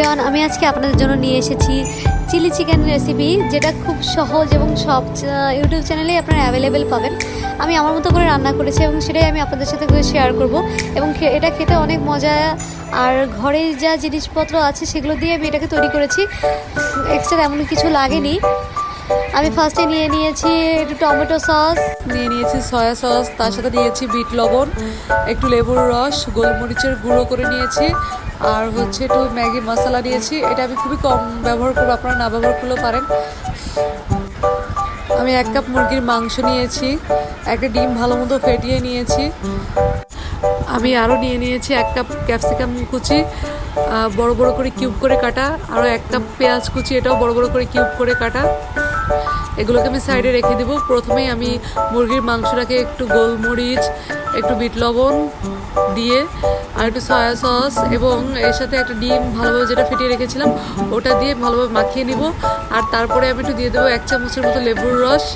Everyone, আমি আজকে আপনাদের জন্য নিয়ে এসেছি চিলি চিকেন রেসিপি, যেটা খুব সহজ এবং সব ইউটিউব চ্যানেলেই আপনারা অ্যাভেলেবেল পাবেন। আমি আমার মতো করে রান্না করেছি এবং সেটাই আমি আপনাদের সাথে শেয়ার করব। এবং এটা খেতে অনেক মজা, আর ঘরে যা জিনিসপত্র আছে সেগুলো দিয়ে আমি এটাকে তৈরি করেছি, এক্সট্রা এমন কিছু লাগেনি। আমি ফার্স্টে নিয়ে নিয়েছি একটু টমেটো সস, নিয়ে নিয়েছি সয়া সস, তার সাথে নিয়েছি বিট লবণ, একটু লেবুর রস, গোলমরিচের গুঁড়ো করে নিয়েছি, আর হচ্ছে একটু ম্যাগি মশলা নিয়েছি। এটা আমি খুবই কম ব্যবহার করবো, আপনারা না ব্যবহার করলেও পারেন। আমি 1 কাপ মুরগির মাংস নিয়েছি, একটা ডিম ভালো মতো ফেটিয়ে নিয়েছি। আমি আরও নিয়ে নিয়েছি 1 কাপ ক্যাপসিকাম কুচি, বড় বড় করে কিউব করে কাটা, আরও 1 কাপ পেঁয়াজ কুচি, এটাও বড় বড় করে কিউব করে কাটা। এগুলোকে আমি সাইডে রেখে দেবো। প্রথমেই আমি মুরগির মাংসটাকে একটু গোলমরিচ, একটু বিট লবণ দিয়ে, আর একটু সয়া সস এবং এর সাথে একটা ডিম ভালোভাবে যেটা ফেটিয়ে রেখেছিলাম ওটা দিয়ে ভালোভাবে মাখিয়ে নিব। আর তারপরে আমি একটু দিয়ে দেবো 1 চামচের মতো লেবুর রস,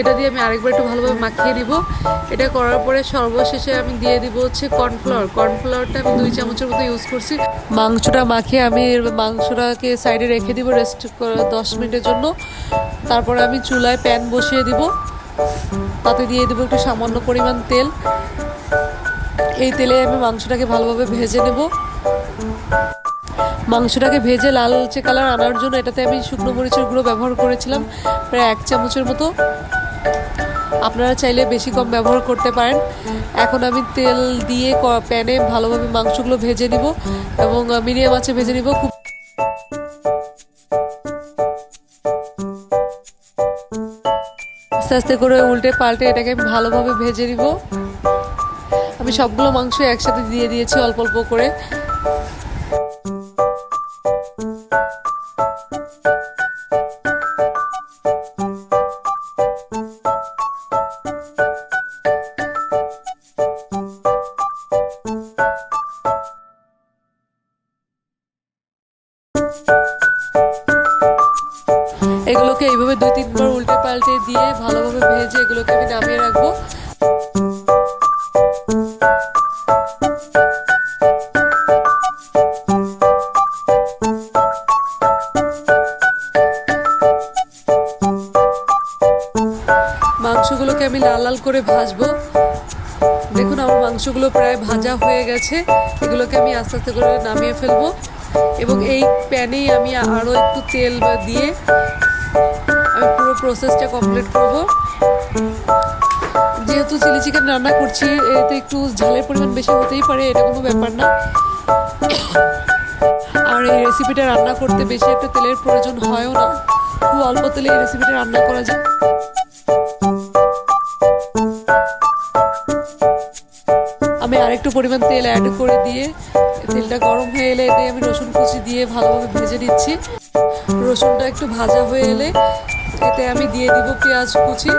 এটা দিয়ে আমি আরেকবার একটু ভালোভাবে মাখিয়ে নিব। এটা করার পরে সর্বশেষে আমি দিয়ে দিব হচ্ছে কর্নফ্লাওয়ারটা আমি 2 চামচের মতো ইউজ করছি। মাংসটা মাখিয়ে আমি মাংসটাকে সাইডে রেখে দিব রেস্ট 10 মিনিটের জন্য। তারপরে আমি চুলায় প্যান বসিয়ে দিব, তাতে দিয়ে দেবো একটু সামান্য পরিমাণ তেল। এই তেলে আমি মাংসটাকে ভালোভাবে ভেজে নেব। মাংসটাকে ভেজে লালচে কালার আনার জন্য এটাতে আমি শুকনো মরিচের গুঁড়ো ব্যবহার করেছিলাম প্রায় 1 চামচের মতো। আপনারা চাইলে বেশি কম ব্যবহার করতে পারেন। এখন আমি তেল দিয়ে প্যানে ভালোভাবে মাংসগুলো ভেজে নিব এবং মিডিয়াম আঁচে ভেজে নিব। খুব আস্তে আস্তে করে উল্টে পাল্টে এটাকে আমি ভালোভাবে ভেজে নিব। আমি সবগুলো মাংস একসাথে দিয়ে দিয়েছি অল্প অল্প করে। এগুলোকে এইভাবে 2-3 বার উল্টে পাল্টে দিয়ে ভালোভাবে ভেজে এগুলোকে আমি নামিয়ে রাখবো। মাংসগুলোকে আমি লাল লাল করে ভাজবো। দেখুন আমার মাংসগুলো প্রায় ভাজা হয়ে গেছে। এগুলোকে আমি আস্তে আস্তে করে নামিয়ে ফেলবো এবং এই প্যানেই আমি আরও একটু তেল দিয়ে আমি পুরো প্রসেসটা কমপ্লিট করব। যেহেতু চিলি চিকেন রান্না করছি, এতে একটু ঝালের পরিমাণ বেশি হতেই পারে, এটা কোনো ব্যাপার না। আর এই রেসিপিটা রান্না করতে বেশি একটা তেলের প্রয়োজন হয়ও না, খুব অল্প তেলে এই রেসিপিটা রান্না করা যায়। আমি আরেকটু পরিমাণ তেল অ্যাড করে দিয়ে তেলটা গরম হয়ে এলে এতে আমি রসুন কুচি দিয়ে ভালোভাবে ভেজে নিচ্ছি। রসুনটা একটু ভাজা হয়ে এলে এতে আমি দিয়ে দিব পেঁয়াজ কুচি,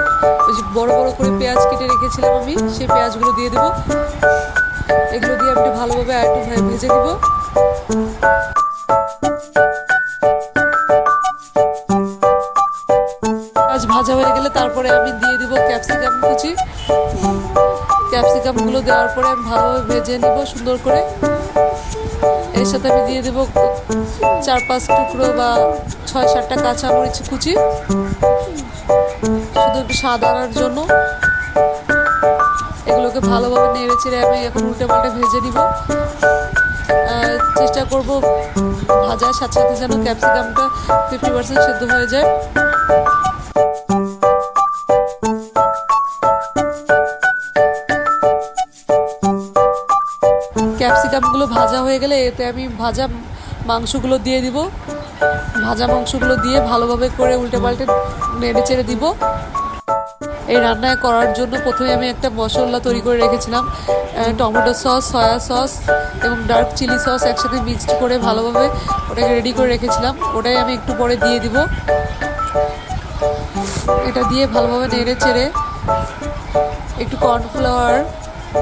ওই যে বড় বড় করে পেঁয়াজ কেটে রেখেছিলাম আমি, সেই পেঁয়াজগুলো দিয়ে দেবো। এগুলো দিয়ে আমি একটু ভালোভাবে একটু ভেজে দিব। পেঁয়াজ ভাজা হয়ে গেলে তারপরে আমি দিয়ে দিব ক্যাপসিকাম কুচি। ক্যাপসিকামগুলো দেওয়ার পরে আমি ভালোভাবে ভেজে নিব সুন্দর করে। এর সাথে আমি দিয়ে দেবো 4-5 টুকরো বা 6-7টা কাঁচামরিচ কুচি, শুধু একটু স্বাদ আনার জন্য। এগুলোকে ভালোভাবে নেড়ে চেড়ে আমি এখন উল্টে পাল্টে ভেজে নিব। চেষ্টা করব ভাজার সাথে সাথে যেন ক্যাপসিকামটা 50% সেদ্ধ হয়ে যায়। ক্যাপসিকামগুলো ভাজা হয়ে গেলে এতে আমি ভাজা মাংসগুলো দিয়ে দিব। ভাজা মাংসগুলো দিয়ে ভালোভাবে করে উল্টে পাল্টে নেড়ে চেড়ে দিব। এই রান্নায় করার জন্য প্রথমে আমি একটা মশলা তৈরি করে রেখেছিলাম, টমেটো সস, সয়া সস এবং ডার্ক চিলি সস একসাথে মিক্সড করে ভালোভাবে ওটাকে রেডি করে রেখেছিলাম। ওটাই আমি একটু পরে দিয়ে দিব। এটা দিয়ে ভালোভাবে নেড়ে চেড়ে একটু কর্নফ্লাওয়ার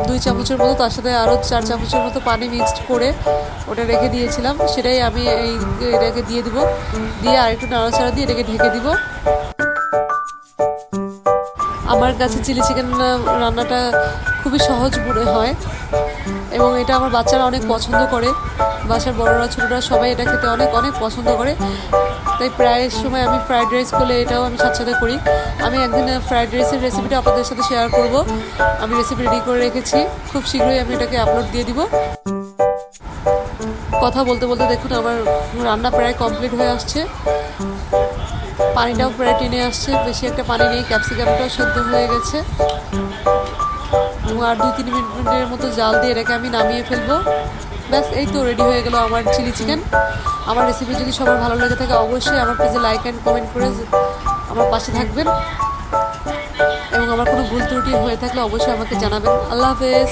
2 চামচের মতো, তার সাথে আরও 4 চামচের মতো পানি মিক্সড করে ওটা রেখে দিয়েছিলাম, সেটাই আমি এটাকে দিয়ে দিব। দিয়ে আরেকটু নাড়াচাড়া দিয়ে এটাকে ঢেকে দিব। আমার কাছে চিলি চিকেন রান্নাটা খুবই সহজ মনে হয়। এবং এটা আমার বাচ্চারা অনেক পছন্দ করে, বাসার বড়রা ছোটরা সবাই এটা খেতে অনেক অনেক পছন্দ করে। তাই প্রায় সময় আমি ফ্রাইড রাইস করলে এটাও আমি সাথে সাথে করি। আমি একদিন ফ্রাইড রাইসের রেসিপিটা আপনাদের সাথে শেয়ার করব। আমি রেসিপি রেডি করে রেখেছি, খুব শীঘ্রই আমি এটাকে আপলোড দিয়ে দিব। কথা বলতে বলতে দেখুন আমার রান্না প্রায় কমপ্লিট হয়ে আসছে, পানিটাও প্রায় টেনে আসছে, বেশি একটা পানি নেই, ক্যাপসিকামটাও সেদ্ধ হয়ে গেছে। এবং আর 2-3 মিনিটের মতো জাল দিয়ে এটাকে আমি নামিয়ে ফেলবো। ব্যাস, এই তো রেডি হয়ে গেল আমার চিলি চিকেন। আমার রেসিপি যদি সবার ভালো লেগে থাকে অবশ্যই আমার পেজে লাইক অ্যান্ড কমেন্ট করে আমার পাশে থাকবেন, এবং আমার কোনো ভুল ত্রুটি হয়ে থাকলে অবশ্যই আমাকে জানাবেন। আল্লাহ হাফেজ।